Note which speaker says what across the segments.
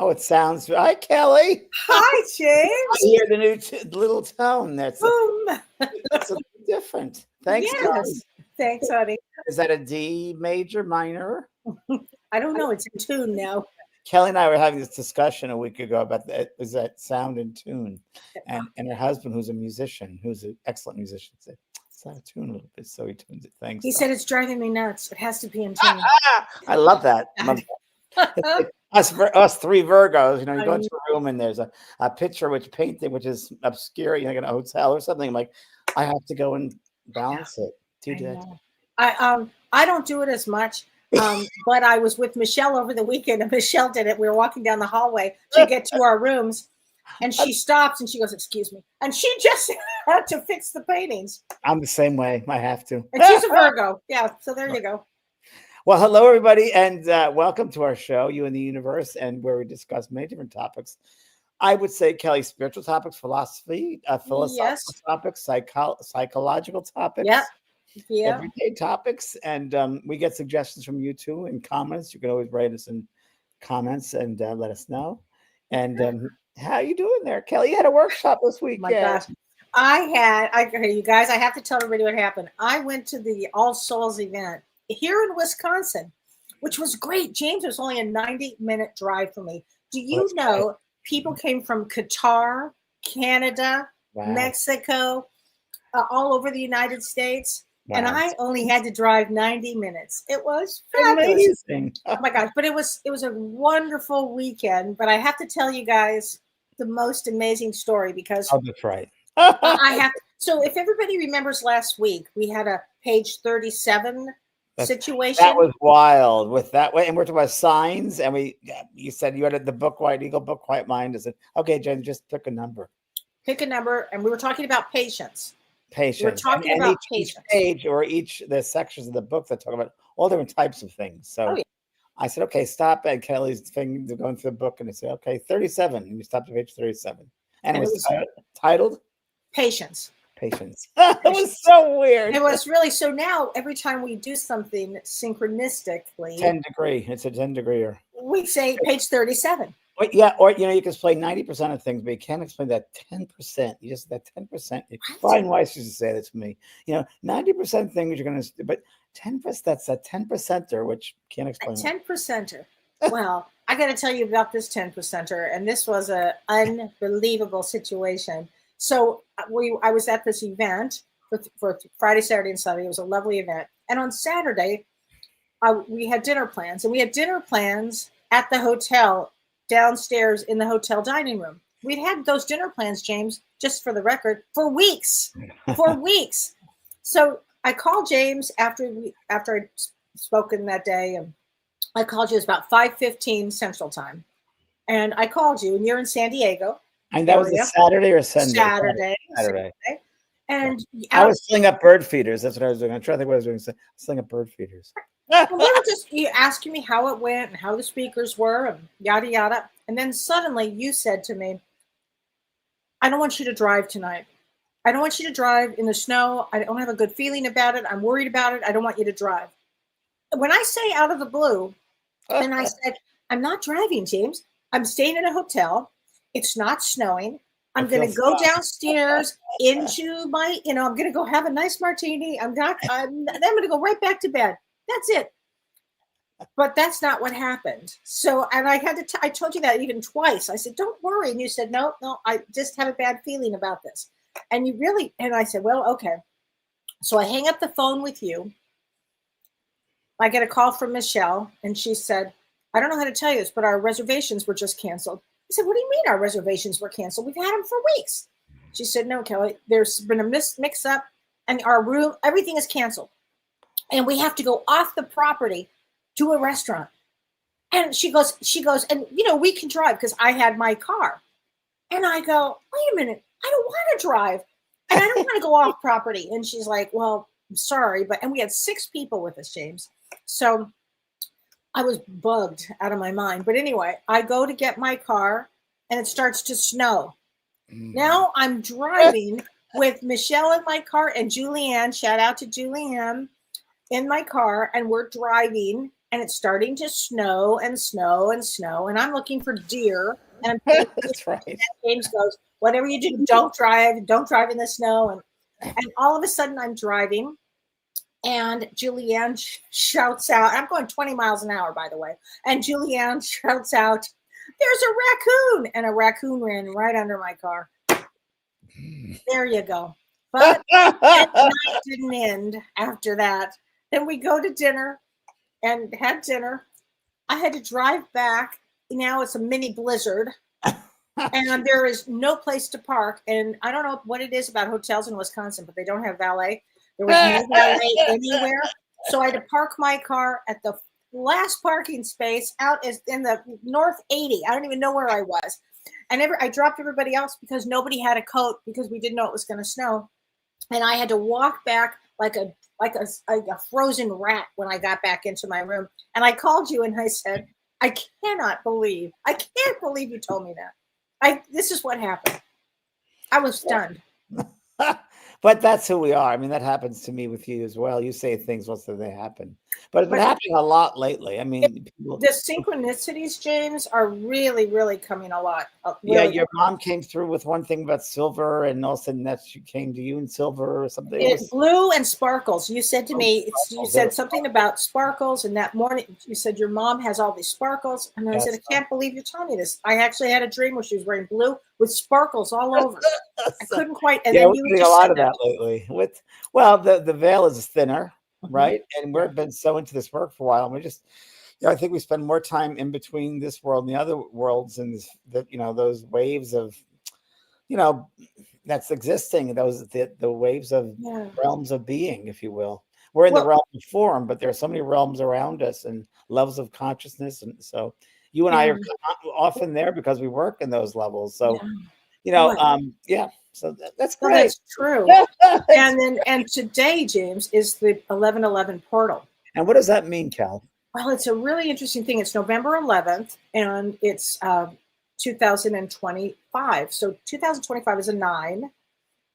Speaker 1: Oh, it sounds. Hi, Kelly.
Speaker 2: Hi,
Speaker 1: I
Speaker 2: James.
Speaker 1: hear the new little tone.
Speaker 2: Boom.
Speaker 1: It's a little different. Thanks, Kelly.
Speaker 2: Yes. Thanks, honey.
Speaker 1: Is that a D major, minor?
Speaker 2: I don't know. It's in tune now.
Speaker 1: Kelly and I were having this discussion a week ago about that. Is that sound in tune? And her husband, who's a musician, who's an excellent musician, said it's out of tune a little bit, so he tunes it. Thanks.
Speaker 2: He said it's driving me nuts. It has to be in tune.
Speaker 1: I love that. It's like us three Virgos. You know, you go into a room and there's a picture which painting which is obscure, you know, like in a hotel or something. I'm like, I have to go and balance it. Do that.
Speaker 2: I don't do it as much. But I was with Michelle over the weekend, and Michelle did it. We were walking down the hallway to get to our rooms, and she stops and she goes, "Excuse me," and she just had to fix the paintings.
Speaker 1: I'm the same way. I have to.
Speaker 2: And she's a Virgo. Yeah, so there you go.
Speaker 1: Well, hello, everybody, and welcome to our show, You and the Universe, and where we discuss many different topics. I would say, Kelly, spiritual topics, philosophy, philosophical topics, psychological topics.
Speaker 2: Yeah.
Speaker 1: Everyday topics, and we get suggestions from you too in comments. You can always write us in comments and let us know. And how you doing there, Kelly? You had a workshop this week.
Speaker 2: My gosh, you guys, I have to tell everybody what happened. I went to the All Souls event here in Wisconsin, which was great. James, it was only a 90-minute drive for me. Do you know people came from Qatar, Canada, Mexico, all over the United States? Wow. And I only had to drive 90 minutes. It was fabulous.
Speaker 1: Amazing.
Speaker 2: Oh my gosh. But it was a wonderful weekend. But I have to tell you guys the most amazing story because
Speaker 1: that's right.
Speaker 2: I have to, so if everybody remembers last week, we had a page 37 situation.
Speaker 1: That was wild with that way. And we're talking about signs. And you said you had the book White Eagle, book White Mind. I said, okay, Jen, just pick a number.
Speaker 2: Pick a number. And we were talking about patience.
Speaker 1: Patience.
Speaker 2: We're talking about
Speaker 1: each page or the sections of the book that talk about all different types of things. So I said, okay, stop at Kelly's thing going through the book, and I said, okay, 37, and you stopped at page 37, and it was titled
Speaker 2: Patience.
Speaker 1: It was so weird.
Speaker 2: It was really so. Now every time we do something synchronistically,
Speaker 1: 10 degree. It's a 10 degreer.
Speaker 2: We say page 37.
Speaker 1: Yeah, or you can explain 90% of things, but you can't explain that 10%. You just that 10%. Brian Weiss used to say that to me. 90% things you're going to, but 10%. That's a 10%er, which can't explain.
Speaker 2: 10%er. Well, I got to tell you about this 10%er, and this was an unbelievable situation. So I was at this event for Friday, Saturday, and Sunday. It was a lovely event, and on Saturday, we had dinner plans, and we had dinner plans at the hotel. Downstairs in the hotel dining room. We'd had those dinner plans, James, just for the record, for weeks. So I called James after I'd spoken that day, and I called you. It was about 5:15 Central Time, and I called you, and you're in San Diego.
Speaker 1: And that was a Saturday or Sunday?
Speaker 2: Saturday. And
Speaker 1: I was filling up bird feeders. That's what I was doing. I'm trying to think what I was doing. Filling up bird feeders.
Speaker 2: Well, they were just asking me how it went and how the speakers were and yada, yada. And then suddenly you said to me, I don't want you to drive tonight. I don't want you to drive in the snow. I don't have a good feeling about it. I'm worried about it. I don't want you to drive. When I say out of the blue, and I said, I'm not driving, James. I'm staying in a hotel. It's not snowing. I'm going to go downstairs into my, I'm going to go have a nice martini. I'm going to go right back to bed. That's it. But that's not what happened. So, and I told you that even twice. I said, don't worry. And you said, no, I just have a bad feeling about this. And I said, well, okay. So I hang up the phone with you. I get a call from Michelle, and she said, I don't know how to tell you this, but our reservations were just canceled. I said, what do you mean our reservations were canceled? We've had them for weeks. She said, no, Kelly, there's been a mix up, and our room, everything is canceled. And we have to go off the property to a restaurant. And she goes, and we can drive because I had my car. And I go, wait a minute, I don't want to drive. And I don't want to go off property. And she's like, well, I'm sorry. And we had 6 people with us, James. So I was bugged out of my mind. But anyway, I go to get my car and it starts to snow. Now I'm driving with Michelle in my car and Julianne, shout out to Julianne, in my car, and we're driving and it's starting to snow and snow and snow, and I'm looking for deer. And
Speaker 1: That's right.
Speaker 2: James goes, whatever you do, don't drive in the snow. And all of a sudden I'm driving, and Julianne shouts out, I'm going 20 miles an hour, by the way. And Julianne shouts out, there's a raccoon. And a raccoon ran right under my car. There you go. But the night didn't end after that. Then we go to dinner and had dinner. I had to drive back. Now it's a mini blizzard. And there is no place to park. And I don't know what it is about hotels in Wisconsin, but they don't have valet. There was no valet anywhere. So I had to park my car at the last parking space out in the North 80. I don't even know where I was. And I dropped everybody else because nobody had a coat because we didn't know it was going to snow. And I had to walk back like a frozen rat when I got back into my room. And I called you and I said, I can't believe you told me that. This is what happened. I was stunned.
Speaker 1: But that's who we are. I mean, that happens to me with you as well. You say things once they happen, but it's been happening a lot lately. I mean,
Speaker 2: the synchronicities, James, are really, really coming a lot.
Speaker 1: Yeah, your mom came through with one thing about silver, and all of a sudden that she came to you in silver or something.
Speaker 2: It's blue and sparkles. You said to me, you said something about sparkles, and that morning you said your mom has all these sparkles, and I said, I can't believe you're telling me this. I actually had a dream where she was wearing blue with sparkles all over. I couldn't quite. And then you
Speaker 1: doing a lot of that lately. The veil is thinner, right? And we've been so into this work for a while, and we just, I think we spend more time in between this world and the other worlds, and those waves of, that's existing. Those the waves of realms of being, if you will. We're in the realm of form, but there are so many realms around us and levels of consciousness, and so you and I are often there because we work in those levels. So. So that's great.
Speaker 2: Well, that's true. and today, James, is the 11/11 portal.
Speaker 1: And what does that mean, Cal?
Speaker 2: Well, it's a really interesting thing. It's November 11th, and it's 2025. So 2025 is a 9,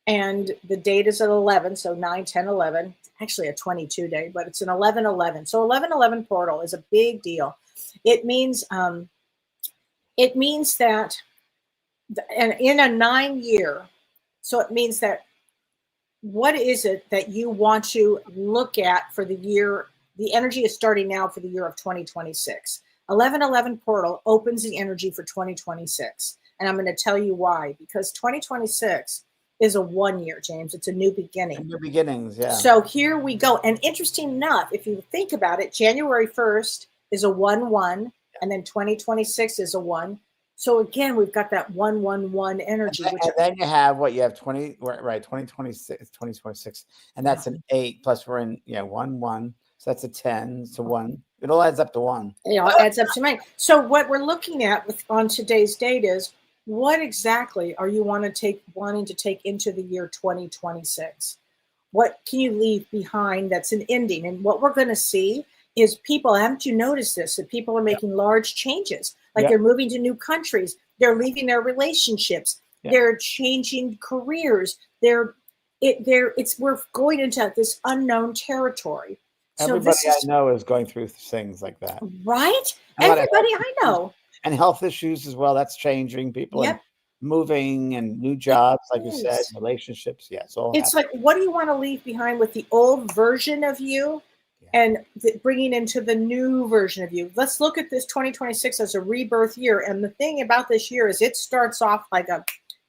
Speaker 2: and the date is at 11. So 9, 10, 11. Actually, a 22 day, but it's an 11/11. So 11/11 portal is a big deal. It means that. And in a 9 year, so it means that what is it that you want to look at for the year? The energy is starting now for the year of 2026. 11/11 portal opens the energy for 2026. And I'm going to tell you why, because 2026 is a 1 year, James. It's a new beginning.
Speaker 1: New beginnings, yeah.
Speaker 2: So here we go. And interesting enough, if you think about it, January 1st is a 1/1, and then 2026 is a 1. So again, we've got that 1/1/1 energy.
Speaker 1: And then you have 2026, and that's an 8. Plus we're in 1/1, so that's a 10. So 1. It all adds up to 1.
Speaker 2: It all adds up to 9. So what we're looking at on today's date is what exactly are you wanting to take into the year 2026? What can you leave behind that's an ending? And what we're going to see is people. Haven't you noticed this? That people are making large changes. Like they're moving to new countries. They're leaving their relationships. They're changing careers. We're going into this unknown territory.
Speaker 1: Everybody I know is going through things like that.
Speaker 2: Right? Everybody I know.
Speaker 1: And health issues as well. That's changing people and moving and new jobs, like you said, relationships. Yeah, it's
Speaker 2: like, what do you want to leave behind with the old version of you? And bringing into the new version of you. Let's look at this 2026 as a rebirth year. And the thing about this year is it starts off like a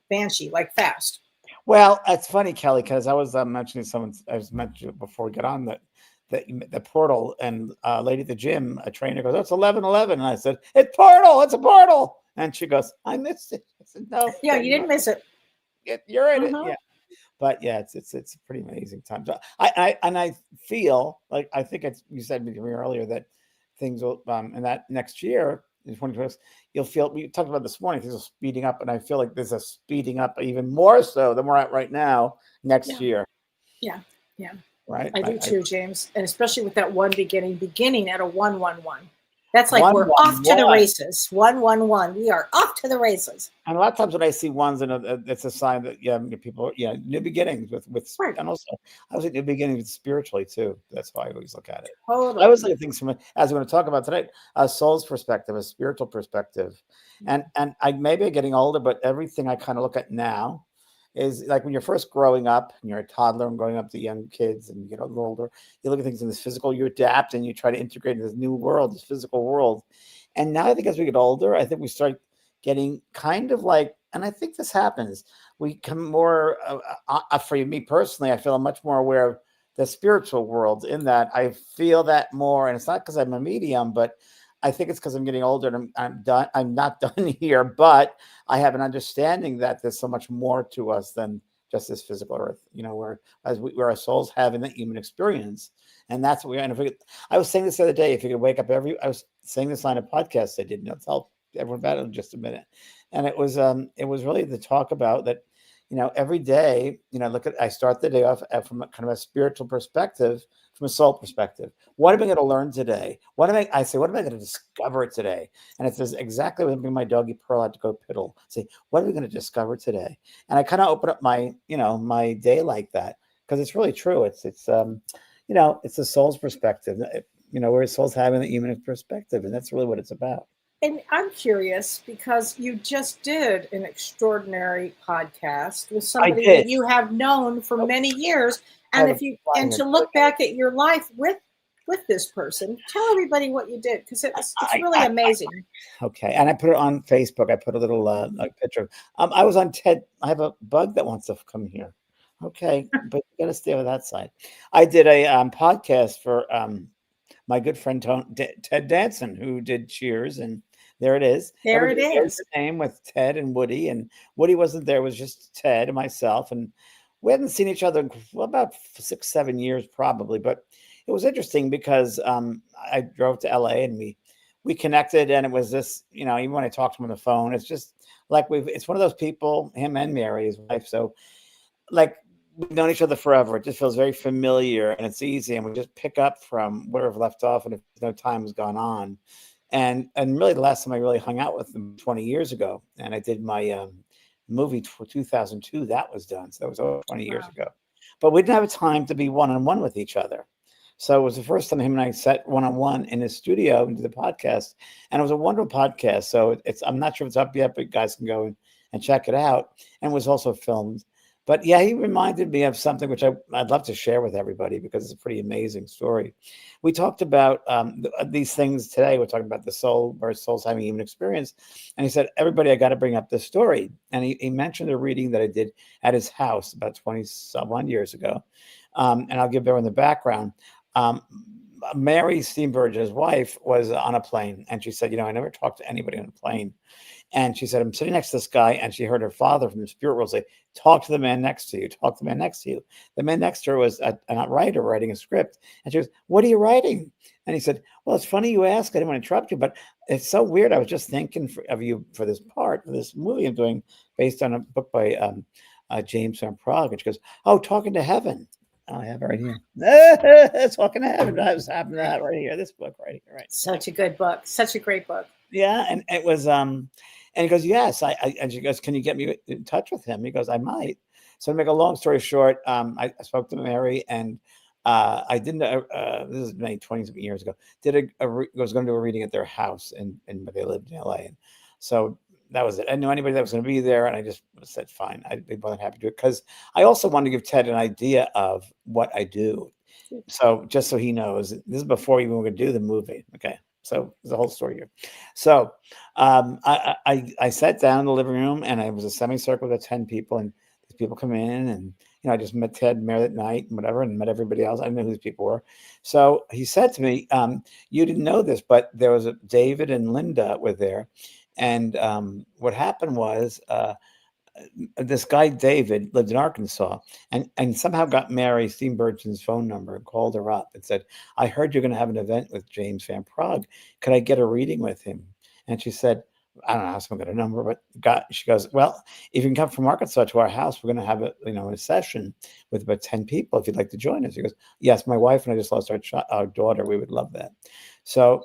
Speaker 2: banshee, like fast.
Speaker 1: Well, it's funny, Kelly, because I was mentioning I was mentioning before we get on that the portal, and lady at the gym, a trainer goes, "Oh, it's 11/11," and I said, "It's portal, it's a portal," and she goes, "I missed it." I said, "No,
Speaker 2: you didn't miss it.
Speaker 1: You're in it, yeah." But it's a pretty amazing time. So I feel like, I think you said to me earlier that things will in that next year in 2020, you'll feel, we talked about this morning, things are speeding up, and I feel like there's a speeding up even more so than we're at right now next year.
Speaker 2: Yeah.
Speaker 1: Right.
Speaker 2: I do too, James, and especially with that one beginning at a 1/1/1. That's like
Speaker 1: One,
Speaker 2: we're
Speaker 1: one,
Speaker 2: off to the
Speaker 1: one.
Speaker 2: races. 111. We are off to the races.
Speaker 1: And a lot of times when I see ones, and it's a sign that people, new beginnings with,
Speaker 2: Right.
Speaker 1: and also I was at new beginnings spiritually too. That's how I always look at it. I
Speaker 2: Totally.
Speaker 1: always look at things from, as we're going to talk about tonight, a soul's perspective, a spiritual perspective, and I maybe getting older, but everything I kind of look at now is like when you're first growing up, and you're a toddler and growing up to young kids, and you get a little older, you look at things in this physical, you adapt, and you try to integrate in this new world, this physical world. And now I think as we get older, I think we start getting kind of like, and I think this happens, we come more, for me personally, I feel I'm much more aware of the spiritual world, in that I feel that more. And it's not because I'm a medium, but I think it's because I'm getting older, and I'm done. I'm not done here, but I have an understanding that there's so much more to us than just this physical earth, where our souls having the human experience. And that's what and if we, I was saying this the other day, if you could wake up I was saying this on a podcast I did, and I'll tell everyone about it in just a minute. And it was really the talk about that, every day, I start the day off from a kind of a spiritual perspective, from a soul perspective. What am I going to learn today? What am I say, what am I going to discover today? And it's exactly when I bring my doggy Pearl out to go piddle. Say, what are we going to discover today? And I kind of open up my, my day like that, because it's really true. It's it's the soul's perspective, where soul's having the human perspective. And that's really what it's about.
Speaker 2: And I'm curious because you just did an extraordinary podcast with
Speaker 1: I
Speaker 2: somebody
Speaker 1: did.
Speaker 2: that you have known for many years. And to
Speaker 1: it.
Speaker 2: look back at your life with this person, tell everybody what you did, because it's really amazing.
Speaker 1: Okay, and I put it on Facebook. I put a little picture. I was on TED. I have a bug that wants to come here. Okay, but you got to stay with that side. I did a podcast for my good friend Ted Danson, who did Cheers, and there it is.
Speaker 2: There it
Speaker 1: Everybody knows
Speaker 2: is.
Speaker 1: the name with Ted and Woody, and Woody wasn't there. It was just Ted and myself, and we hadn't seen each other in about 6, 7 years probably. But it was interesting because I drove to LA, and we connected, and it was this, even when I talked to him on the phone, it's just like it's one of those people, him and Mary, his wife. So like, we've known each other forever. It just feels very familiar, and it's easy, and we just pick up from where we've left off, and if no time has gone on. And really the last time I really hung out with them 20 years ago, and I did my movie for 2002, that was done. So that was over 20 years ago. But we didn't have time to be one-on-one with each other. So it was the first time him and I sat one-on-one in his studio and did the podcast. And it was a wonderful podcast. So I'm not sure if it's up yet, but guys can go and check it out. And it was also filmed. But yeah, he reminded me of something which I'd love to share with everybody, because it's a pretty amazing story. We talked about these things today. We're talking about the soul, where soul's having human experience. And he said, everybody, I got to bring up this story. And he mentioned a reading that I did at his house about 21 years ago. And I'll give everyone the background. Mary Steenburgen, his wife, was on a plane. And she said, I never talked to anybody on a plane. And she said, I'm sitting next to this guy, and she heard her father from the spirit world say, talk to the man next to you, talk to the man next to you. The man next to her was a writer writing a script. And she goes, what are you writing? And he said, well, it's funny you ask. I didn't want to interrupt you, but it's so weird. I was just thinking of you for this part of this movie I'm doing, based on a book by James from Praagh. And she goes, oh, Talking to Heaven. Oh, I have it right here. Talking to Heaven. I was having that right here. This book right here. Right.
Speaker 2: Such a good book. Such a great book.
Speaker 1: Yeah. And it was, and he goes, yes. And she goes, can you get me in touch with him? He goes, I might. So to make a long story short, I spoke to Mary, and I didn't, this is maybe 20 years ago, was going to do a reading at their house in where they lived in LA. And so that was it. I didn't know anybody that was going to be there, and I just said, fine, I'd be more than happy to do it, because I also wanted to give Ted an idea of what I do. So just so he knows, this is before even we're going to do the movie. Okay. So there's a whole story here. So I sat down in the living room, and it was a semicircle of 10 people, and these people come in, and I just met Ted and Mary that night and whatever, and met everybody else. I didn't know who these people were. So he said to me, you didn't know this, but there was David and Linda were there. And what happened was this guy, David, lived in Arkansas, and somehow got Mary Steenburgen's phone number and called her up and said, I heard you're going to have an event with James Van Praagh. Could I get a reading with him? And she said, I don't know how someone got a number, but she goes, well, if you can come from Arkansas to our house, we're going to have a session with about 10 people. If you'd like to join us. He goes, yes, my wife and I just lost our daughter. We would love that. So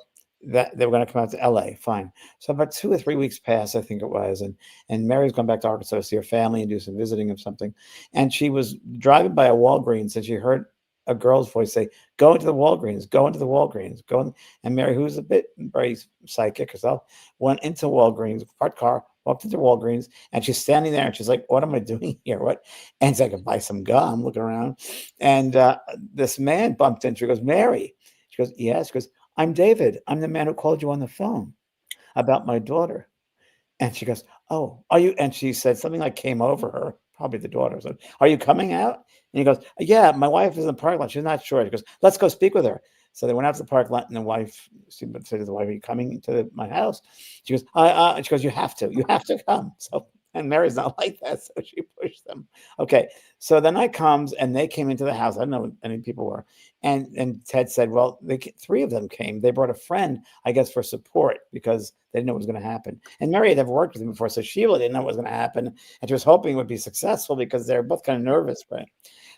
Speaker 1: that they were going to come out to LA. Fine. So about 2 or 3 weeks passed, I think it was, and Mary's gone back to Arkansas to see her family and do some visiting of something. And she was driving by a Walgreens and she heard a girl's voice say, "Go into the Walgreens, go into the Walgreens, go." And Mary, who's a bit very psychic herself, went into Walgreens, parked car, walked into Walgreens, and she's standing there and she's like, "What am I doing here? What?" And so I could buy some gum, looking around. And this man bumped into her. She goes, "Mary." She goes, "Yes." She goes, "I'm David. I'm the man who called you on the phone about my daughter." And she goes, "Oh, are you?" And she said something like came over her, probably the daughter. So, "Are you coming out?" And he goes, "Yeah, my wife is in the parking lot. She's not sure." She goes, "Let's go speak with her." So they went out to the parking lot, and the wife, she said to the wife, "Are you coming to my house?" She goes, she goes, you have to come." So, and Mary's not like that, so she pushed them. Okay, so the night comes, and they came into the house. I don't know what any people were, and Ted said, "Well, three of them came. They brought a friend, I guess, for support because they didn't know what was going to happen." And Mary had never worked with him before, so she really didn't know what was going to happen, and she was hoping it would be successful because they're both kind of nervous, right?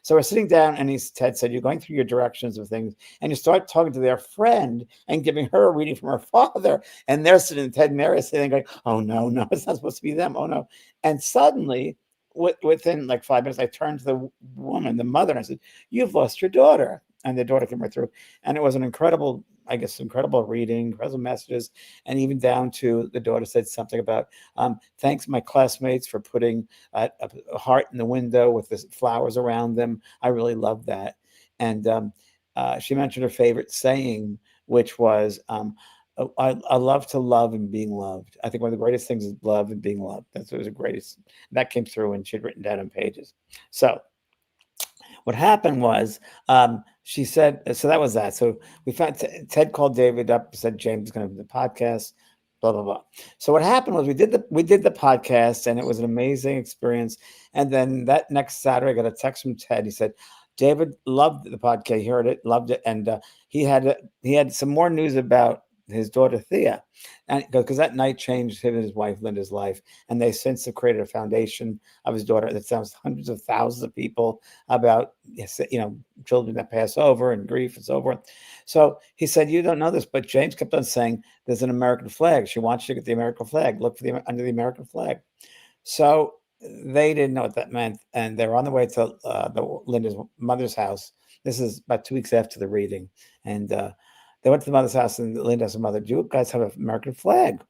Speaker 1: So we're sitting down, and Ted said, "You're going through your directions of things, and you start talking to their friend and giving her a reading from her father." And they're sitting, Ted and Mary are sitting, going, "Oh no, no, it's not supposed to be them. Oh no!" And suddenly, within like 5 minutes, I turned to the woman, the mother, and I said, "You've lost your daughter." And the daughter came right through, and it was an incredible, I guess, incredible reading, incredible messages, and even down to the daughter said something about, "Thanks, my classmates, for putting a heart in the window with the flowers around them. I really love that." And she mentioned her favorite saying, which was, I love to love and being loved. I think one of the greatest things is love and being loved. That's what was the greatest. That came through and she'd written down on pages. So what happened was, she said, so that was that. So we found Ted called David up, said James is going to do the podcast, blah blah blah. So what happened was we did the podcast, and it was an amazing experience. And then that next Saturday, I got a text from Ted. He said, "David loved the podcast. He heard it, loved it, and he had some more news about his daughter Thea, and because that night changed him and his wife Linda's life, and they since have created a foundation of his daughter that sounds hundreds of thousands of people about, children that pass over and grief and so forth." So he said, "You don't know this, but James kept on saying there's an American flag. She wants you to get the American flag. Look for the under the American flag." So they didn't know what that meant, and they were on the way to Linda's mother's house. This is about 2 weeks after the reading, and they went to the mother's house, and Linda asked her mother, "Do you guys have an American flag?"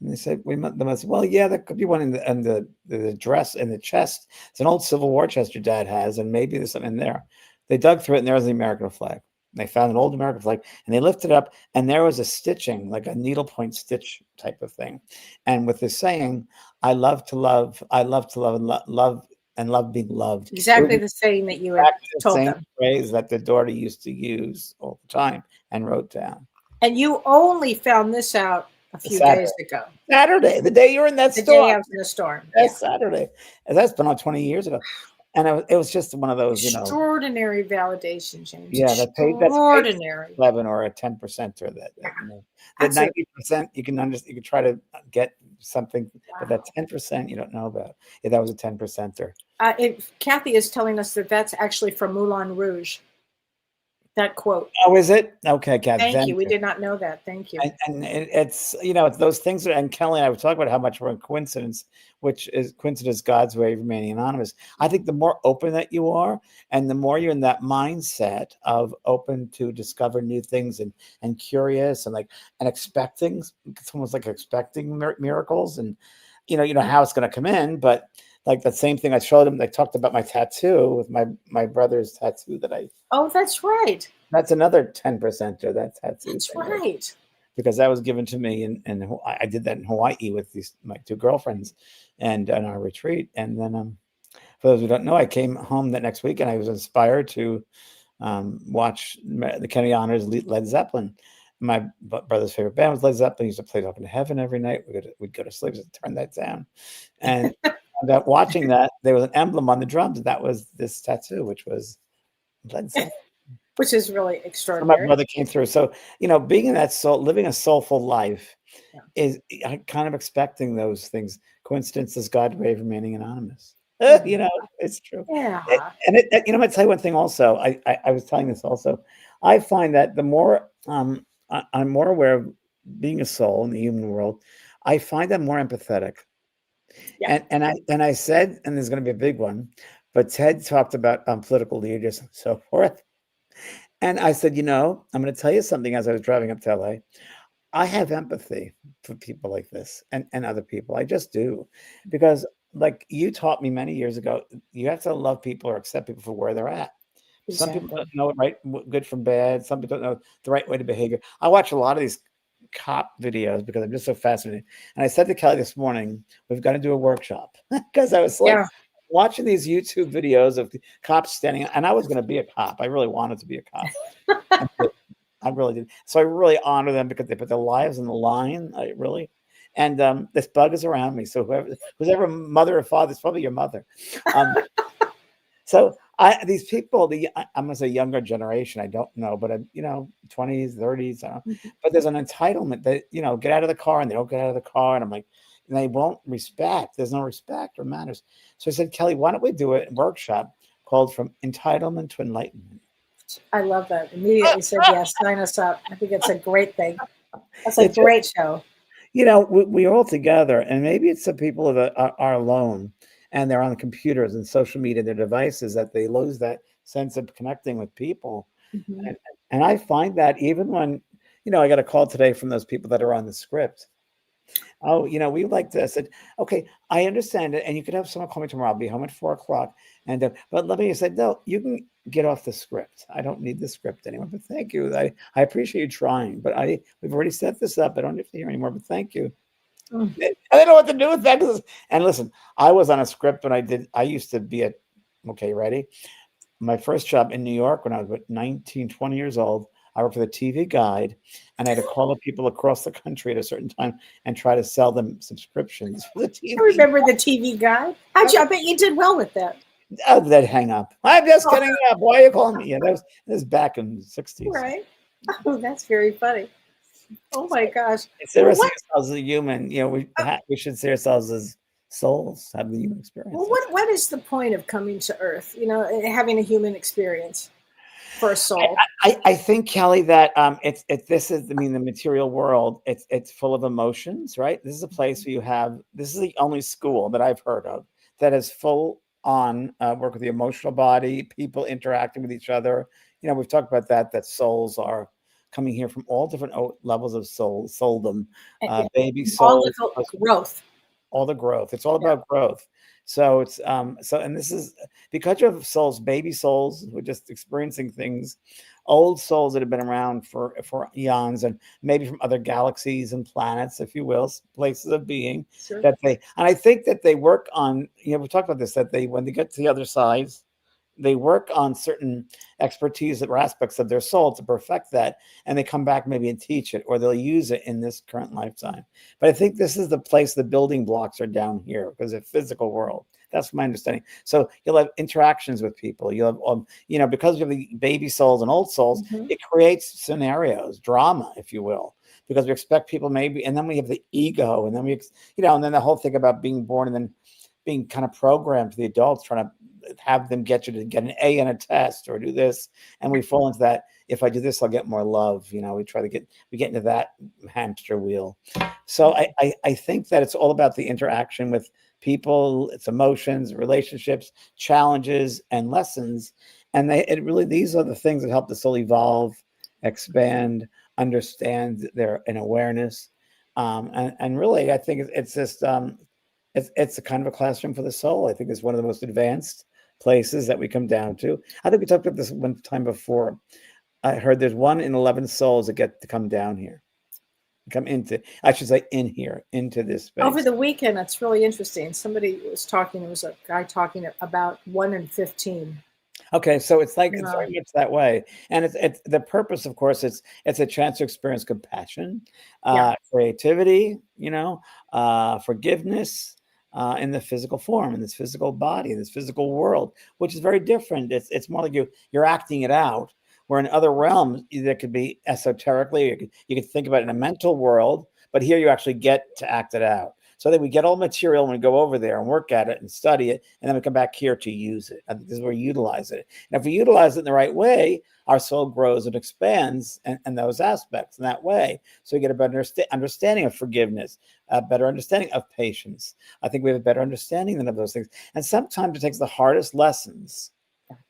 Speaker 1: And they said, the mother said, "Well, yeah, there could be one in the dress, in the chest. It's an old Civil War chest your dad has, and maybe there's something in there." They dug through it, and there was the American flag. They found an old American flag, and they lifted it up, and there was a stitching, like a needlepoint stitch type of thing. And with this saying, I love to love, and love and love being loved." It was
Speaker 2: Exactly the saying that you had
Speaker 1: exactly the
Speaker 2: told
Speaker 1: same
Speaker 2: them.
Speaker 1: phrase that the daughter used to use all the time and wrote down.
Speaker 2: And you only found this out a few
Speaker 1: Saturday.
Speaker 2: days ago.
Speaker 1: Saturday, the day you were in that
Speaker 2: The
Speaker 1: store.
Speaker 2: day I was in the storm.
Speaker 1: That's Saturday. And that's been on 20 years ago. And it was just one of those,
Speaker 2: Extraordinary validation, James.
Speaker 1: yeah, that's paid
Speaker 2: Extraordinary.
Speaker 1: 11 or a 10%er the
Speaker 2: That's a
Speaker 1: 90% you can try to get something, but that 10% you don't know about. Yeah, that was a 10%er.
Speaker 2: Kathy is telling us that that's actually from Moulin Rouge. That quote.
Speaker 1: Oh, is it? Okay, Kathy.
Speaker 2: Thank you. We did not know that. Thank you.
Speaker 1: And it's it's those things and Kelly and I were talking about how much we're in coincidence, which is coincidence God's way of remaining anonymous. I think the more open that you are, and the more you're in that mindset of open to discover new things and curious and expecting, it's almost like expecting miracles, and you know how it's going to come in, but like the same thing I showed him. They talked about my tattoo with my brother's tattoo that I.
Speaker 2: Oh, that's right.
Speaker 1: That's another 10%er. That tattoo.
Speaker 2: That's right.
Speaker 1: Because that was given to me, and I did that in Hawaii with my two girlfriends, and on our retreat. And then, for those who don't know, I came home that next week, and I was inspired to watch the Kennedy Honors Led Zeppelin. My brother's favorite band was Led Zeppelin. He used to play it up in heaven every night. We'd go to sleep and turn that down, and about watching that, there was an emblem on the drums. That was this tattoo, which was Led Zeppelin.
Speaker 2: Which is really extraordinary.
Speaker 1: My brother came through. So, being in that soul, living a soulful life is kind of expecting those things. Coincidence is God's way of remaining anonymous. It's true.
Speaker 2: Yeah.
Speaker 1: And I'm going to tell you one thing also. I was telling this also. I find that the more I'm more aware of being a soul in the human world, I find I'm more empathetic.
Speaker 2: Yeah.
Speaker 1: And I said, and there's going to be a big one, but Ted talked about political leaders and so forth. And I said, I'm going to tell you something as I was driving up to LA. I have empathy for people like this and other people. I just do. Because, like you taught me many years ago, you have to love people or accept people for where they're at. Some people
Speaker 2: Exactly.
Speaker 1: don't know good from bad. Some people don't know the right way to behave. I watch a lot of these cop videos because I'm just so fascinated. And I said to Kelly this morning, we've got to do a workshop because I was like
Speaker 2: Yeah.
Speaker 1: watching these YouTube videos of the cops standing, and I was going to be a cop. I really wanted to be a cop. I really did. So I really honor them because they put their lives on the line. I really. And this bug is around me. So who's ever mother or father, it's probably your mother. Um, so these people, I'm gonna say younger generation, I don't know, but 20s, 30s, I don't know.
Speaker 2: Mhm.
Speaker 1: But there's an entitlement that get out of the car, and they don't get out of the car, and I'm like, and they won't respect. There's no respect or manners. So I said, Kelly, why don't we do a workshop called From Entitlement to Enlightenment?
Speaker 2: I love that. Immediately said yes. Sign us up. I think it's a great thing. That's a
Speaker 1: It's just,
Speaker 2: great show.
Speaker 1: we're all together, and maybe it's the people that are alone and they're on the computers and social media, their devices, that they lose that sense of connecting with people.
Speaker 2: Mhm.
Speaker 1: And, and I find that even when, I got a call today from those people that are on the script. Oh, we like to. I said, okay, I understand it. And you could have someone call me tomorrow. I'll be home at 4 o'clock. But let me say, no, you can get off the script. I don't need the script anymore. But thank you. I appreciate you trying. But we've already set this up. I don't have to hear anymore. But thank you.
Speaker 2: Mm.
Speaker 1: I don't know what to do with that. And listen, I was on a script when I used to be okay, ready? My first job in New York when I was 19, 20 years old, I worked for the TV Guide, and I had to call up people across the country at a certain time and try to sell them subscriptions for the
Speaker 2: I
Speaker 1: TV.
Speaker 2: remember the TV guy. I bet you did well with that.
Speaker 1: Oh, they'd hang up. I'm just
Speaker 2: Oh,
Speaker 1: kidding. Why are you calling me? Yeah, that was back in the 60s.
Speaker 2: right. Oh, that's very funny. Oh my gosh.
Speaker 1: Instead
Speaker 2: Well,
Speaker 1: of seeing
Speaker 2: what?
Speaker 1: ourselves as a human, we should see ourselves as souls, have the human experience.
Speaker 2: Well, what is the point of coming to Earth? Having a human experience for a
Speaker 1: I,
Speaker 2: soul.
Speaker 1: I think, Kelly, that this is, I mean, the material world, it's full of emotions, right? This is a place where this is the only school that I've heard of that is full on work with the emotional body, people interacting with each other. We've talked about that souls are coming here from all different levels of souldom,
Speaker 2: Yeah.
Speaker 1: baby
Speaker 2: All
Speaker 1: souls,
Speaker 2: the growth.
Speaker 1: all the growth. It's all
Speaker 2: Yeah.
Speaker 1: about growth. So and this is because you have souls, baby souls who are just experiencing things, old souls that have been around for eons, and maybe from other galaxies and planets, if you will, places of being,
Speaker 2: Sure.
Speaker 1: and I think that they work on, we talked about this, that when they get to the other side, they work on certain expertise or aspects of their soul to perfect that, and they come back maybe and teach it, or they'll use it in this current lifetime. But I think this is the place the building blocks are down here, because of physical world. That's my understanding. So you'll have interactions with people. You'll have, because you have the baby souls and old souls,
Speaker 2: Mhm.
Speaker 1: it creates scenarios, drama, if you will, because we expect people maybe, and then we have the ego, and then and then the whole thing about being born and then being kind of programmed to the adults, trying to have them get you to get an A in a test or do this. And we fall into that. If I do this, I'll get more love. We get into that hamster wheel. So I think that it's all about the interaction with people, its emotions, relationships, challenges, and lessons. And these are the things that help the soul evolve, expand, understand their an awareness. And really, I think it's just, it's a kind of a classroom for the soul. I think it's one of the most advanced places that we come down to. I think we talked about this one time before. I heard there's 1 in 11 souls that get to come down here, I should say, into this
Speaker 2: Over
Speaker 1: space.
Speaker 2: the weekend, it's really interesting. Somebody was talking. There was a guy talking about 1 in 15.
Speaker 1: Okay, so it's like it's
Speaker 2: Yeah.
Speaker 1: very much that way, and it's the purpose, of course. It's a chance to experience compassion,
Speaker 2: Yeah.
Speaker 1: creativity, forgiveness, in the physical form, in this physical body, in this physical world, which is very different. It's more like you're acting it out. Where in other realms, there could be esoterically, you could think about it in a mental world, but here you actually get to act it out. so that we get all material and we go over there and work at it and study it, and then we come back here to use it. I think this is where we utilize it. And if we utilize it in the right way, our soul grows and expands in those aspects in that way. So we get a better understanding of forgiveness, a better understanding of patience. I think we have a better understanding than of those things. And sometimes it takes the hardest lessons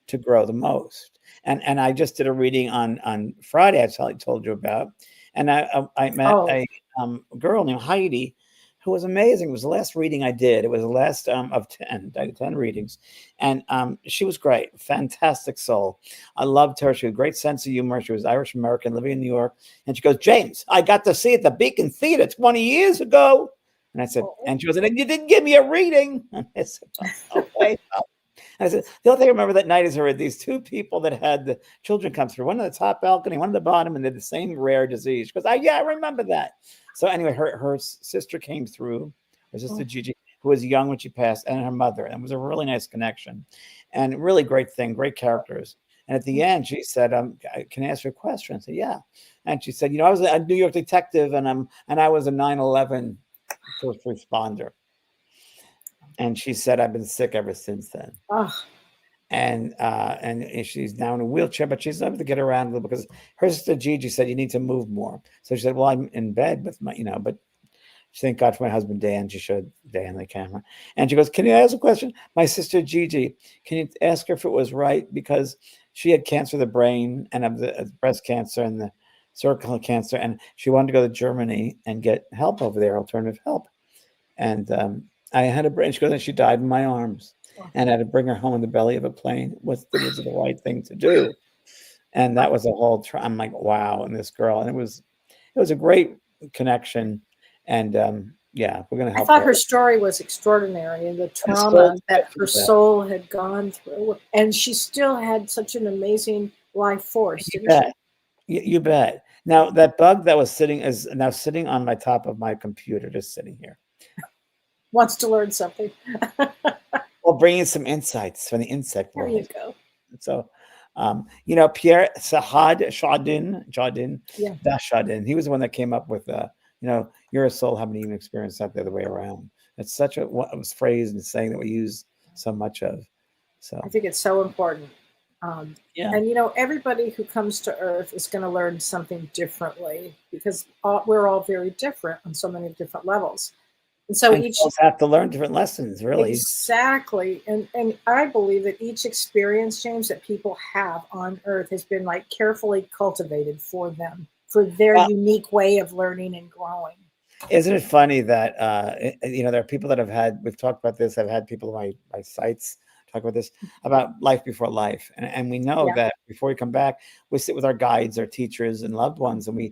Speaker 1: to grow the most. And I just did a reading on Friday, I told you about. And I met a girl named Heidi, who was amazing. It was the last reading I did. It was the last of 10. I did 10 readings. And she was great. Fantastic soul. I loved her. She had a great sense of humor. She was Irish American living in New York. And she goes, James, I got to see at the Beacon Theater 20 years ago. And I said, and she goes, and you didn't give me a reading. And I said, okay. And I said, the only thing I remember that night is there were these two people that had the children come through, one on the top balcony, one on the bottom, and they had the same rare disease. She goes, yeah, I remember that. So anyway, her sister came through, her sister Gigi, who was young when she passed, and her mother. And it was a really nice connection and really great thing, great characters. And at the end, she said, can I ask you a question? I said, yeah. And she said, I was a New York detective, and I was a 9/11 first responder. And she said, I've been sick ever since then. And she's now in a wheelchair, but she's able to get around a little because her sister Gigi said, you need to move more. So she said, well, I'm in bed with my, but thank God for my husband, Dan. She showed Dan the camera. And she goes, can you ask a question? My sister Gigi, can you ask her if it was right? Because she had cancer of the brain and of the breast cancer and the cervical cancer. And she wanted to go to Germany and get help over there, alternative help. And I had a brain. She goes, and she died in my arms. And I had to bring her home in the belly of a plane. Was the right thing to do. And that was a whole I'm like, wow. And this girl, and it was a great connection. And we're going to help.
Speaker 2: I thought her story was extraordinary, and the trauma that her soul had gone through. And she still had such an amazing life force.
Speaker 1: You bet. Now that bug that was is now sitting on my top of my computer, just sitting here.
Speaker 2: Wants to learn something.
Speaker 1: Well, bringing some insights from the insect world.
Speaker 2: There you go.
Speaker 1: So, Pierre Chardin, he was the one that came up with, you're a soul, haven't even experienced that the other way around. It's such a phrase and saying that we use so much of. So
Speaker 2: I think it's so important. And, everybody who comes to Earth is going to learn something differently because we're all very different on so many different levels. And so each
Speaker 1: have to learn different lessons, really.
Speaker 2: Exactly. And I believe that each experience, James, that people have on Earth has been like carefully cultivated for them, for their unique way of learning and growing.
Speaker 1: Isn't it funny that, there are people that we've talked about this, I've had people on my sites talk about this, about life before life. And we know that before we come back, we sit with our guides, our teachers and loved ones. And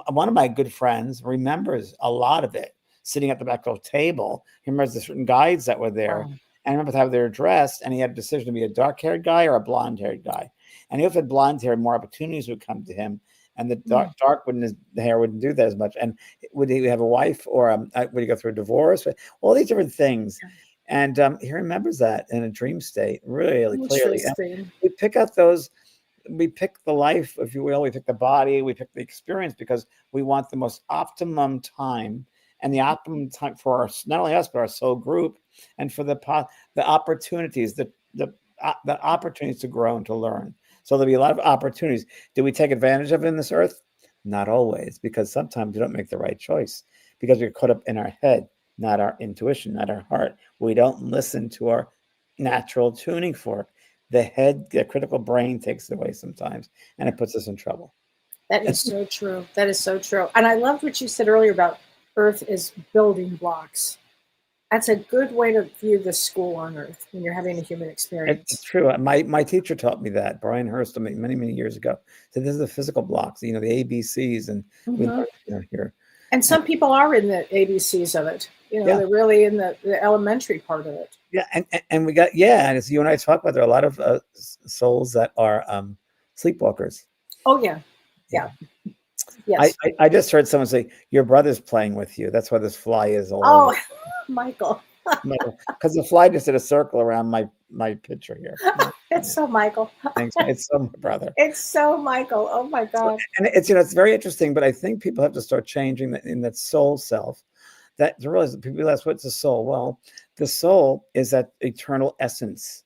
Speaker 1: one of my good friends remembers a lot of it. Sitting at the back of the table, he remembers the certain guides that were there. And I remember how they were dressed, and he had a decision to be a dark-haired guy or a blonde-haired guy. And if he had blonde hair, more opportunities would come to him, and the dark the hair wouldn't do that as much. And would he have a wife, or would he go through a divorce? All these different things. And he remembers that in a dream state, really clearly. We pick up we pick the life, if you will, we pick the body, we pick the experience because we want the most optimum time. And the optimum time for not only us, but our soul group, and for the opportunities, the opportunities to grow and to learn. So there'll be a lot of opportunities. Do we take advantage of it in this earth? Not always, because sometimes we don't make the right choice because we're caught up in our head, not our intuition, not our heart. We don't listen to our natural tuning fork. The head, the critical brain takes it away sometimes, and it puts us in trouble.
Speaker 2: That is so true. That is so true. And I loved what you said earlier about Earth is building blocks. That's a good way to view the school on Earth when you're having a human experience.
Speaker 1: It's true. My teacher taught me that, Brian Hurst, many, many years ago. So this is the physical blocks, the ABCs, and we learned here.
Speaker 2: And some people are in the ABCs of it. They're really in the elementary part of it.
Speaker 1: Yeah, and we got and as you and I talk about, there are a lot of souls that are sleepwalkers.
Speaker 2: Oh yeah. Yes.
Speaker 1: I just heard someone say, your brother's playing with you. That's why this fly is all over.
Speaker 2: Michael.
Speaker 1: Because the fly just did a circle around my picture here.
Speaker 2: It's so Michael.
Speaker 1: Thanks. It's so my brother.
Speaker 2: It's so Michael. Oh my God.
Speaker 1: And it's very interesting, but I think people have to start changing in that soul self. that to realize that people ask, what's the soul? Well, the soul is that eternal essence,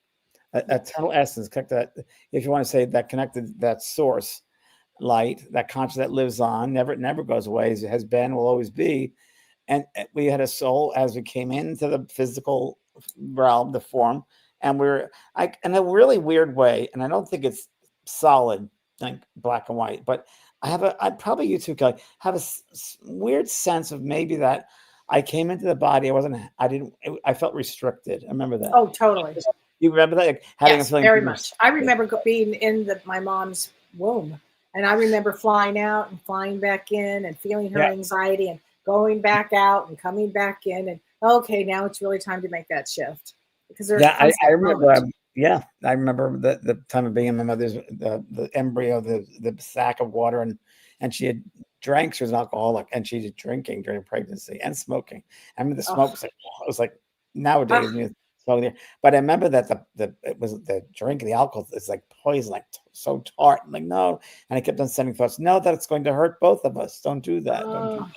Speaker 1: eternal essence. Connect that, if you want to say that, connected that source, light, that conscious that lives on, never goes away, as it has been, will always be. And we had a soul as we came into the physical realm, the form, and we're in a really weird way. And I don't think it's solid, like black and white, but I probably you too, Kelly, have a weird sense of maybe that I came into the body. I felt restricted. I remember that.
Speaker 2: Oh, totally.
Speaker 1: You remember that? Like having
Speaker 2: yes,
Speaker 1: a feeling
Speaker 2: very much. I remember being in my mom's womb, and I remember flying out and flying back in and feeling her anxiety and going back out and coming back in. And okay, now it's really time to make that shift, because
Speaker 1: I remember. I remember the time of being in my mother's the embryo, the sack of water, and she had drank. She was an alcoholic, and she was drinking during pregnancy and smoking. I remember the smoke was like nowadays smoking. But I remember that it was the drink, the alcohol is like poison, like so tart. I'm like, no, and I kept on sending thoughts. No, that it's going to hurt both of us. Don't do that. Don't do that.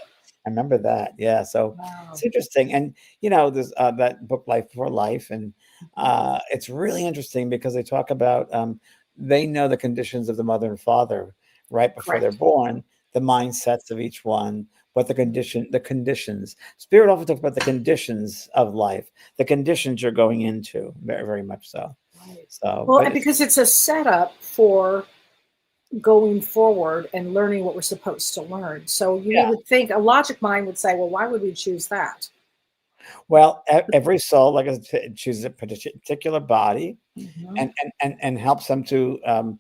Speaker 1: I remember that. Yeah. So it's interesting. And, there's that book, Life Before Life. And it's really interesting because they talk about, they know the conditions of the mother and father right before they're born, the mindsets of each one, what the conditions. Spirit often talks about the conditions of life, the conditions you're going into, very, very much so.
Speaker 2: Right. So, because it's a setup for going forward and learning what we're supposed to learn. So you would think a logic mind would say, well, why would we choose that?
Speaker 1: Well, every soul, like I said, chooses a particular body, and helps them to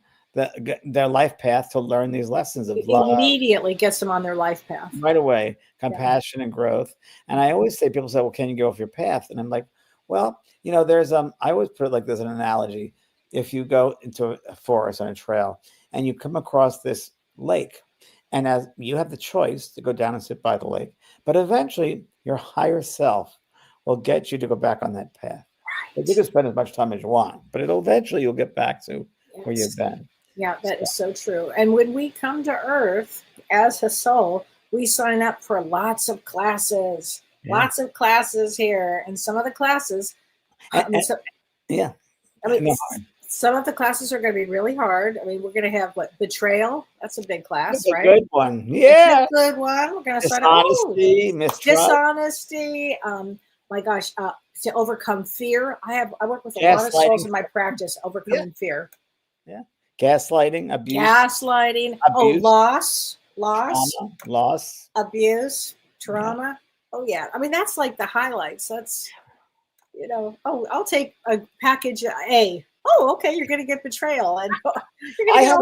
Speaker 1: their life path to learn these lessons of love.
Speaker 2: Immediately gets them on their life path
Speaker 1: right away, compassion and growth. And I always say, people say, well, can you go off your path? And I'm like, well, there's I always put it like there's an analogy. If you go into a forest on a trail and you come across this lake, and as you have the choice to go down and sit by the lake, but eventually your higher self will get you to go back on that path. Right. You can spend as much time as you want, but eventually you'll get back to where you've been.
Speaker 2: Yeah, that is so true. And when we come to Earth as a soul, we sign up for lots of classes, lots of classes here. And some of the classes, some of the classes are going to be really hard. I mean, we're going to have betrayal. That's a big class, right?
Speaker 1: A good one. Yeah.
Speaker 2: It's a good one. We're going to sign
Speaker 1: up.
Speaker 2: Dishonesty. My gosh, to overcome fear. I work with a lot of souls in my practice, overcoming fear.
Speaker 1: Yeah. Gaslighting, abuse.
Speaker 2: Loss, abuse, trauma. Oh yeah. I mean, that's like the highlights. That's, I'll take a package A. Oh, okay, you're going to get betrayal. And
Speaker 1: I had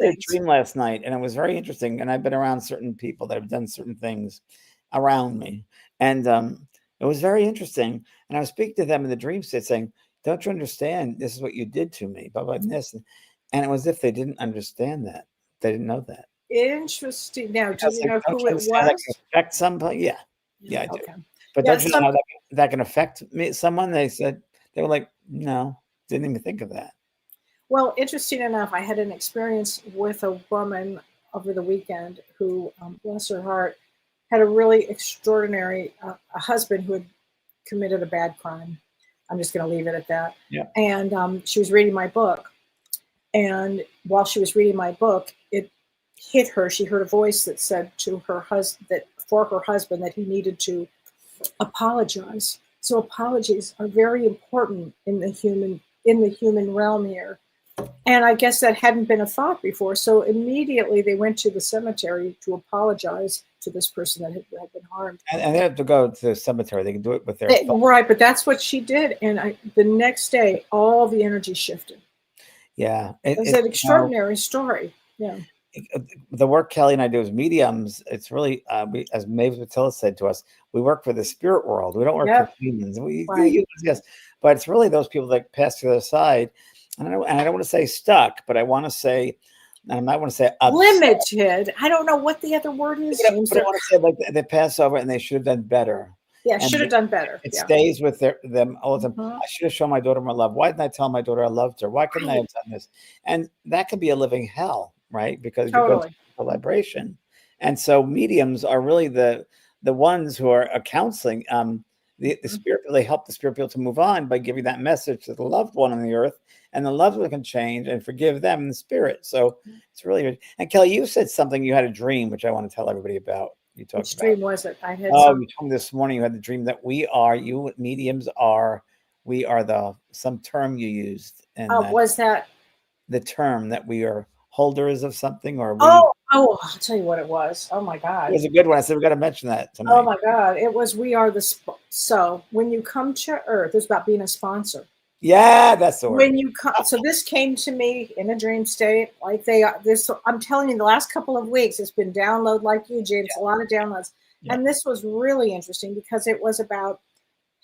Speaker 1: a dream last night, and it was very interesting. And I've been around certain people that have done certain things around me. And it was very interesting. And I was speaking to them in the dream state saying, don't you understand? This is what you did to me, blah, blah, and this. And it was as if they didn't understand that. They didn't know that.
Speaker 2: Interesting. Now, do you know who it was?
Speaker 1: That can affect somebody? Yeah, I do. But don't you know how that can affect someone? They said, they were like, no, didn't even think of that.
Speaker 2: Well, interesting enough, I had an experience with a woman over the weekend who, bless her heart, had a really extraordinary a husband who had committed a bad crime. I'm just going to leave it at that.
Speaker 1: Yeah.
Speaker 2: And she was reading my book. And while she was reading my book, it hit her. She heard a voice that said to her husband that he needed to apologize. So apologies are very important in the human realm here. And I guess that hadn't been a thought before. So immediately they went to the cemetery to apologize to this person that had been harmed.
Speaker 1: And they have to go to the cemetery. They can do it with their phone.
Speaker 2: Right, but that's what she did. And the next day, all the energy shifted.
Speaker 1: Yeah.
Speaker 2: It's an extraordinary story. Yeah.
Speaker 1: The work Kelly and I do as mediums, it's really, as Maeve Patilla said to us, we work for the spirit world. We don't work for humans. We do humans, yes. But it's really those people that pass to the other side. And I don't want to say stuck, but I want to say, and I might want to say upset.
Speaker 2: Limited. I don't know what the other word is.
Speaker 1: But I want to say like they pass over and they should have done better.
Speaker 2: Yeah, should have done better.
Speaker 1: It stays with them all the time. I should have shown my daughter my love. Why didn't I tell my daughter I loved her? Why couldn't I have done this? And that could be a living hell, right? Because you go through the vibration. And so mediums are really the the ones who are counseling, the spirit, they help the spirit people to move on by giving that message to the loved one on the earth, and the loved one can change and forgive them in the spirit. So it's really good. And Kelly, you said something, you had a dream, which I want to tell everybody about. You talked
Speaker 2: Which
Speaker 1: about.
Speaker 2: dream was it? I had
Speaker 1: Oh,
Speaker 2: some.
Speaker 1: you told me this morning you had the dream that you mediums we are some term you used, and that
Speaker 2: Was that?
Speaker 1: the term that we are holders of something, or
Speaker 2: I'll tell you what it was. Oh my
Speaker 1: it
Speaker 2: God.
Speaker 1: was a good one. I said we got to mention that
Speaker 2: Oh
Speaker 1: tonight.
Speaker 2: my God. It was we are the so when you come to Earth, it's about being a sponsor.
Speaker 1: Yeah, that's the word.
Speaker 2: When you come, so this came to me in a dream state. Like they are this. I'm telling you, the last couple of weeks, it's been download like you, James. A lot of downloads,
Speaker 1: Yeah.
Speaker 2: and this was really interesting because it was about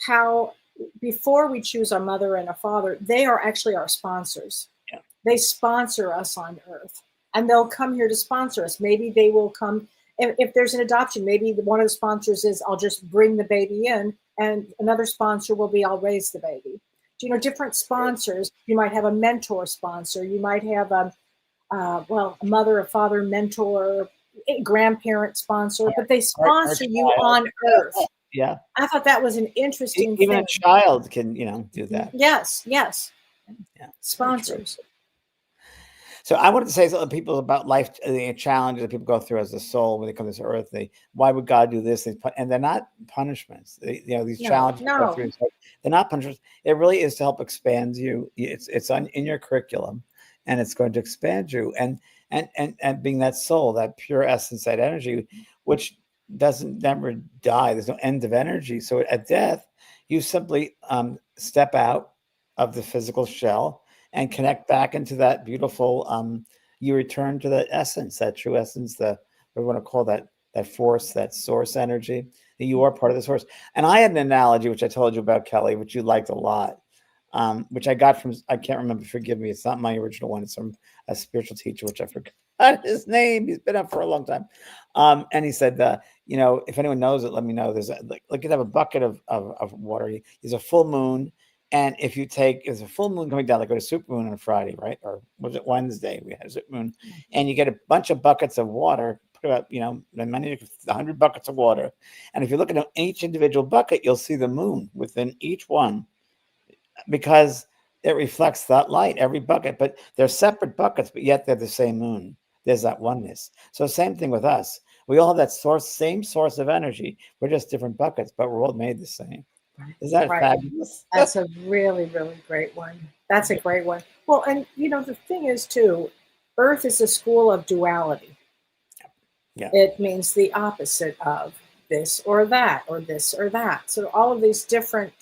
Speaker 2: how before we choose a mother and a father, they are actually our sponsors.
Speaker 1: Yeah.
Speaker 2: They sponsor us on Earth, and they'll come here to sponsor us. Maybe they will come if there's an adoption. Maybe one of the sponsors is I'll just bring the baby in, and another sponsor will be I'll raise the baby. Different sponsors. You might have a mentor sponsor. You might have a mother, a father, mentor, a grandparent sponsor, but they
Speaker 1: Partner,
Speaker 2: sponsor you
Speaker 1: child.
Speaker 2: on Earth.
Speaker 1: Yeah.
Speaker 2: I thought that was an interesting
Speaker 1: Even a
Speaker 2: thing.
Speaker 1: child can, do that.
Speaker 2: Yes.
Speaker 1: Yeah.
Speaker 2: Sponsors.
Speaker 1: So I wanted to say something to people about life, the challenges that people go through as a soul when they come to this earth. Why would God do this? And they're not punishments. These challenges you go through, they're not punishments. It really is to help expand you. It's in your curriculum, and it's going to expand you. And being that soul, that pure essence, that energy, which doesn't never die. There's no end of energy. So at death, you simply step out of the physical shell and connect back into that beautiful, you return to that essence, that true essence, we want to call that force, that source energy, that you are part of the source. And I had an analogy, which I told you about, Kelly, which you liked a lot, which I got from, I can't remember, forgive me, it's not my original one, it's from a spiritual teacher, which I forgot his name, he's been up for a long time. And he said, if anyone knows it, let me know. There's you have a bucket of water, there's a full moon. And if there's a full moon coming down, like go to supermoon on a Friday, right? Or was it Wednesday? We had a supermoon, and you get a bunch of buckets of water. Put about 100 buckets of water, and if you look at each individual bucket, you'll see the moon within each one, because it reflects that light. Every bucket, but they're separate buckets, but yet they're the same moon. There's that oneness. So same thing with us. We all have that same source of energy. We're just different buckets, but we're all made the same. Is that fabulous?
Speaker 2: That's a really, really great one. That's a great one. Well, and the thing is too, Earth is a school of duality.
Speaker 1: Yeah.
Speaker 2: It means the opposite of this or that, or this or that. So all of these different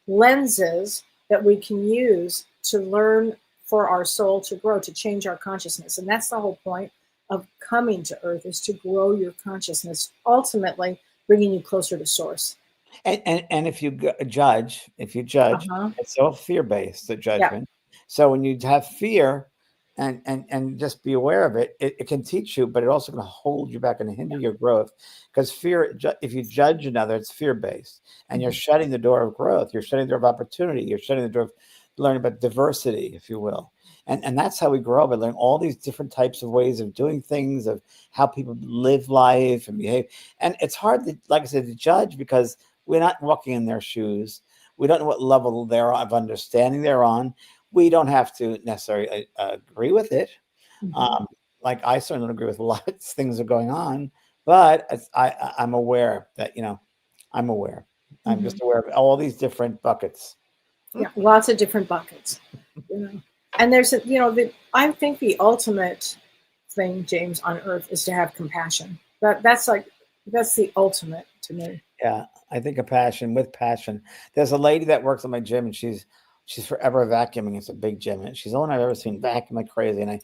Speaker 2: lenses that we can use to learn for our soul to grow, to change our consciousness. And that's the whole point of coming to Earth, is to grow your consciousness, ultimately bringing you closer to source.
Speaker 1: And if you judge, it's all fear-based, the judgment. Yeah. So when you have fear and just be aware of it, it can teach you, but it also can hold you back and hinder your growth. Because fear, if you judge another, it's fear-based. And you're shutting the door of growth. You're shutting the door of opportunity. You're shutting the door of learning about diversity, if you will. And that's how we grow, by learning all these different types of ways of doing things, of how people live life and behave. And it's hard to, like I said, to judge, because we're not walking in their shoes. We don't know what level of understanding they're on. We don't have to necessarily agree with it. Like I certainly don't agree with a lot of things that are going on, but I'm aware that, I'm aware. I'm just aware of all these different buckets.
Speaker 2: Yeah, lots of different buckets. And there's I think the ultimate thing, James, on Earth is to have compassion. That's the ultimate to me.
Speaker 1: Yeah, I think with passion. There's a lady that works at my gym, and she's forever vacuuming. It's a big gym, and she's the only one I've ever seen vacuum like crazy. And I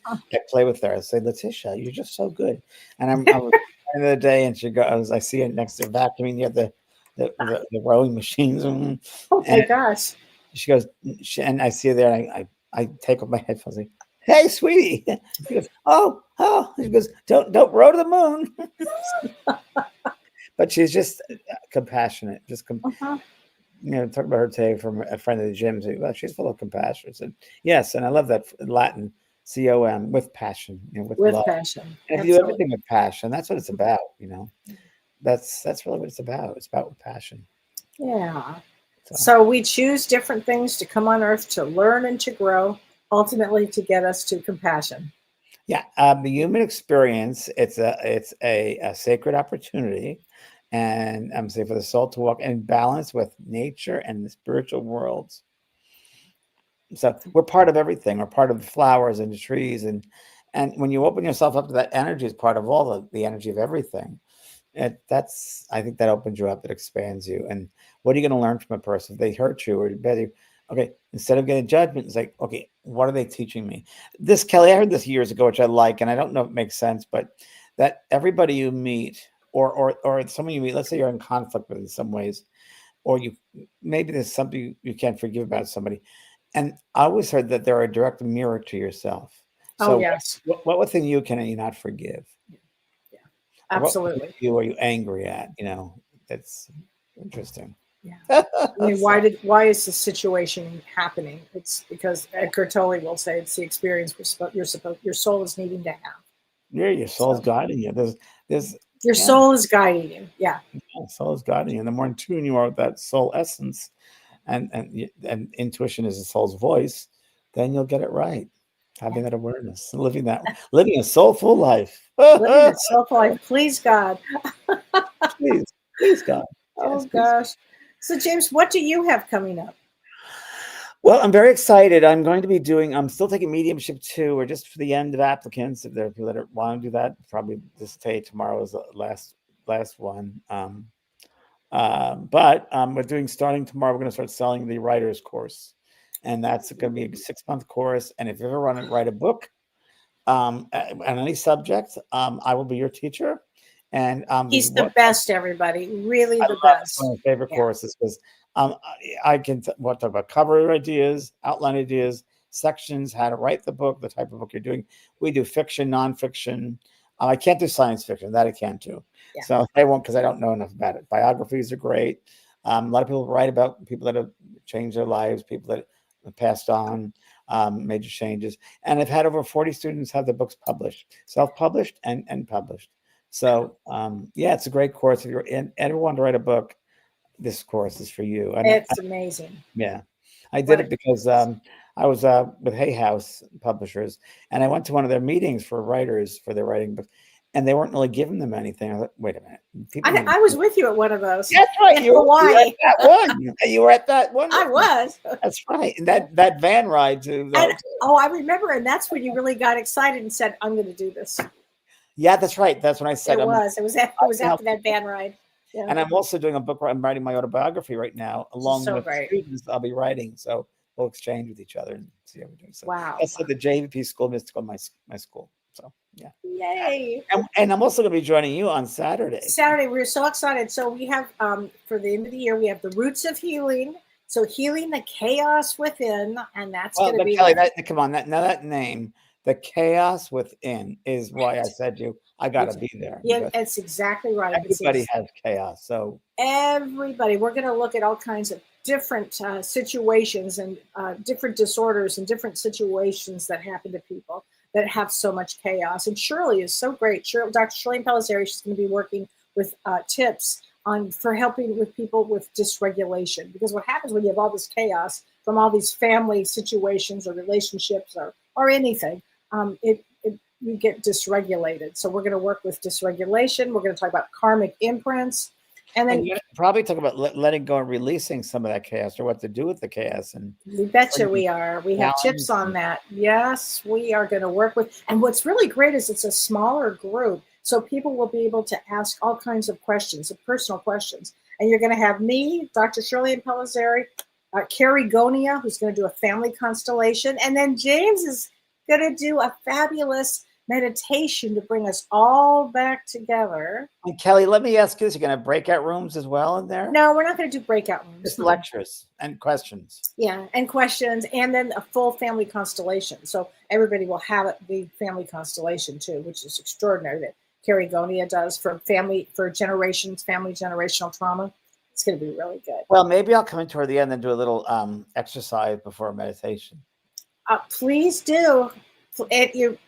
Speaker 1: play with her. I say, Letitia, you're just so good. And I was the other day, and she goes, I see her next to vacuuming near the rowing machines.
Speaker 2: Oh my gosh!
Speaker 1: She goes, and I see her there, and I take off my headphones. Like, hey, sweetie. She goes, oh. She goes, don't row to the moon. But she's just compassionate. Just talk about her today from a friend of the gym. Well, she's full of compassion. And yes, and I love that Latin COM, with passion. With love.
Speaker 2: Passion.
Speaker 1: And if you do everything with passion, that's what it's about. that's really what it's about. It's about passion.
Speaker 2: Yeah.
Speaker 1: So
Speaker 2: So we choose different things to come on earth to learn and to grow, ultimately to get us to compassion.
Speaker 1: yeah, the human experience, it's a sacred opportunity, and I'm saying for the soul to walk in balance with nature and the spiritual worlds. So we're part of everything. We're part of the flowers and the trees, and when you open yourself up to that energy, is part of all the energy of everything. That's I think that opens you up, it expands you. And what are you going to learn from a person if they hurt you or better? Okay, instead of getting judgment, it's like, okay, what are they teaching me? This, Kelly, I heard this years ago, which I like, and I don't know if it makes sense, but that everybody you meet, or someone you meet, let's say you're in conflict with in some ways, or you maybe there's something you can't forgive about somebody. And I always heard that they're a direct mirror to yourself.
Speaker 2: Oh,
Speaker 1: So
Speaker 2: yes.
Speaker 1: what within you can you not forgive?
Speaker 2: Yeah,
Speaker 1: Or what
Speaker 2: absolutely.
Speaker 1: you are you angry at? That's interesting.
Speaker 2: Yeah. I mean,
Speaker 1: So,
Speaker 2: why is this situation happening? It's because Eckhart Tolle will say it's the experience your soul is needing to have.
Speaker 1: yeah, your soul's
Speaker 2: So
Speaker 1: guiding you. There's
Speaker 2: your
Speaker 1: yeah,
Speaker 2: soul is guiding you. Yeah.
Speaker 1: soul's guiding you. And the more in tune you are with that soul essence, and intuition is the soul's voice, then you'll get it right.
Speaker 2: Yeah.
Speaker 1: Having that awareness, living a soulful life.
Speaker 2: Living a soulful life. Please God.
Speaker 1: Please, please, God,
Speaker 2: Oh
Speaker 1: yes, please.
Speaker 2: gosh. So James, what do you have coming up?
Speaker 1: Well, I'm very excited. I'm still taking mediumship too. We're just for the end of applicants. If there are people that want to do that, probably just say tomorrow is the last one. But we're doing starting tomorrow. We're going to start selling the writer's course, and that's going to be a 6-month course. And if you ever want to write a book on any subject, I will be your teacher. And
Speaker 2: He's the best, everybody. Really
Speaker 1: I
Speaker 2: the
Speaker 1: love it's
Speaker 2: best.
Speaker 1: one of my favorite
Speaker 2: Yeah.
Speaker 1: courses because I can talk about cover ideas, outline ideas, sections, how to write the book, the type of book you're doing. We do fiction, nonfiction. I can't do science fiction. That I can't do.
Speaker 2: Yeah.
Speaker 1: So I won't because I don't know enough about it. Biographies are great. A lot of people write about people that have changed their lives, people that have passed on, major changes. And I've had over 40 students have their books published, self-published and published. So yeah, it's a great course. If you're in ever want to write a book, this course is for you.
Speaker 2: It's amazing.
Speaker 1: Yeah, I did
Speaker 2: What
Speaker 1: it because I was with Hay House Publishers, and I went to one of their meetings for writers for their writing books, and they weren't really giving them anything. I thought, wait a minute, people need.
Speaker 2: I was with you at one of those
Speaker 1: That's right.
Speaker 2: in
Speaker 1: You were at
Speaker 2: Hawaii.
Speaker 1: that one. You were at that one.
Speaker 2: I was.
Speaker 1: That's right. And that van ride to the
Speaker 2: And
Speaker 1: hotel.
Speaker 2: I remember, and that's when you really got excited and said, "I'm going to do this."
Speaker 1: Yeah, that's right. That's when I said
Speaker 2: It
Speaker 1: I'm.
Speaker 2: was. It was. It was after that van ride. Yeah.
Speaker 1: And I'm also doing a book where I'm writing my autobiography right now, along
Speaker 2: So
Speaker 1: with
Speaker 2: great.
Speaker 1: students I'll be writing. So we'll exchange with each other and see how we're doing. So
Speaker 2: Wow.
Speaker 1: that's at the JVP School of Mystical, my school. So yeah.
Speaker 2: Yay.
Speaker 1: And I'm also going to be joining you on Saturday.
Speaker 2: Saturday, we're so excited. So we have for the end of the year, we have the roots of healing. So healing the chaos within, and that's going to be
Speaker 1: Kelly, come on, that name, the chaos within, is why I said I got to be there.
Speaker 2: Yeah, that's exactly right.
Speaker 1: Everybody has chaos. So
Speaker 2: everybody, we're going to look at all kinds of different situations and different disorders and different situations that happen to people that have so much chaos. And Shirley is so great. Dr. Shirley Pellizzari, she's going to be working with tips for helping with people with dysregulation. Because what happens when you have all this chaos from all these family situations or relationships or anything, you get dysregulated. So we're going to work with dysregulation. We're going to talk about karmic imprints. And then
Speaker 1: you're probably talk about letting go and releasing some of that chaos, or what to do with the chaos. And
Speaker 2: you betcha we are. We have tips on that. Yes, we are going to work with. And what's really great is it's a smaller group. So people will be able to ask all kinds of questions, personal questions. And you're going to have me, Dr. Shirley Pellizzari, Carrie Gonia, who's going to do a family constellation. And then James is going to do a fabulous meditation to bring us all back together.
Speaker 1: And Kelly, let me ask you this. You're going to have breakout rooms as well in there?
Speaker 2: No, we're not going to do breakout rooms.
Speaker 1: Just lectures and questions.
Speaker 2: Yeah, and questions, and then a full family constellation. So everybody will have the family constellation too, which is extraordinary that Carrie Gonia does for generations, family generational trauma. It's going to be really good.
Speaker 1: Well, maybe I'll come in toward the end and do a little exercise before meditation.
Speaker 2: Please do.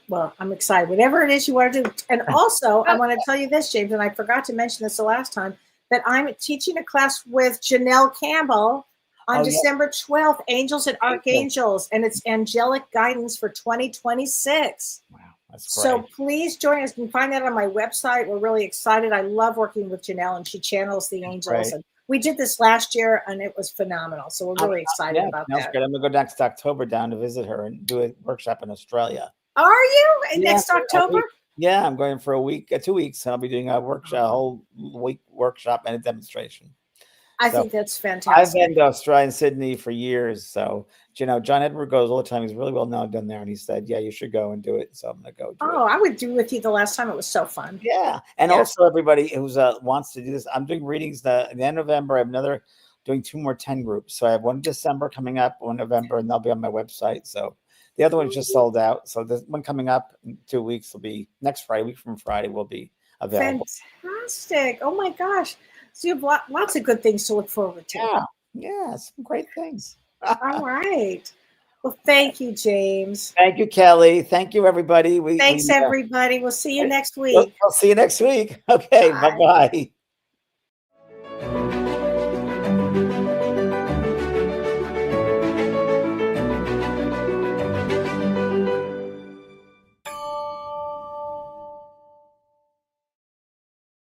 Speaker 2: Well, I'm excited. Whatever it is you want to do. And also, I want to tell you this, James, and I forgot to mention this the last time, that I'm teaching a class with Janelle Campbell on December 12th, Angels and Archangels, and it's angelic guidance for 2026.
Speaker 1: Wow, that's great.
Speaker 2: So please join us. You can find that on my website. We're really excited. I love working with Janelle, and she channels the angels. And we did this last year, and it was phenomenal. So we're really excited about that.
Speaker 1: Good. I'm going to go next October down to visit her and do a workshop in Australia.
Speaker 2: Are you? Next October?
Speaker 1: Yeah, I'm going for a week, 2 weeks, and I'll be doing a workshop, a whole week workshop and a demonstration.
Speaker 2: I think that's fantastic.
Speaker 1: I've been to Australia and Sydney for years. So, John Edward goes all the time. He's really well known down there. And he said, yeah, you should go and do it. So I'm going to go do it.
Speaker 2: I would do with you the last time. It was so fun.
Speaker 1: Yeah. And also everybody who wants to do this, I'm doing readings at the end of November. I have doing 2 more 10 groups. So I have one in December coming up, one in November, and they'll be on my website. So the other one's just sold out. So the one coming up in 2 weeks will be next Friday, week from Friday will be available.
Speaker 2: Fantastic. Oh my gosh. So you have lots of good things to look forward to.
Speaker 1: Yeah, some great things.
Speaker 2: All right. Well, thank you, James.
Speaker 1: Thank you, Kelly. Thank you, everybody.
Speaker 2: Thanks, everybody. We'll see you next week.
Speaker 1: We'll see you next week. Okay, bye-bye.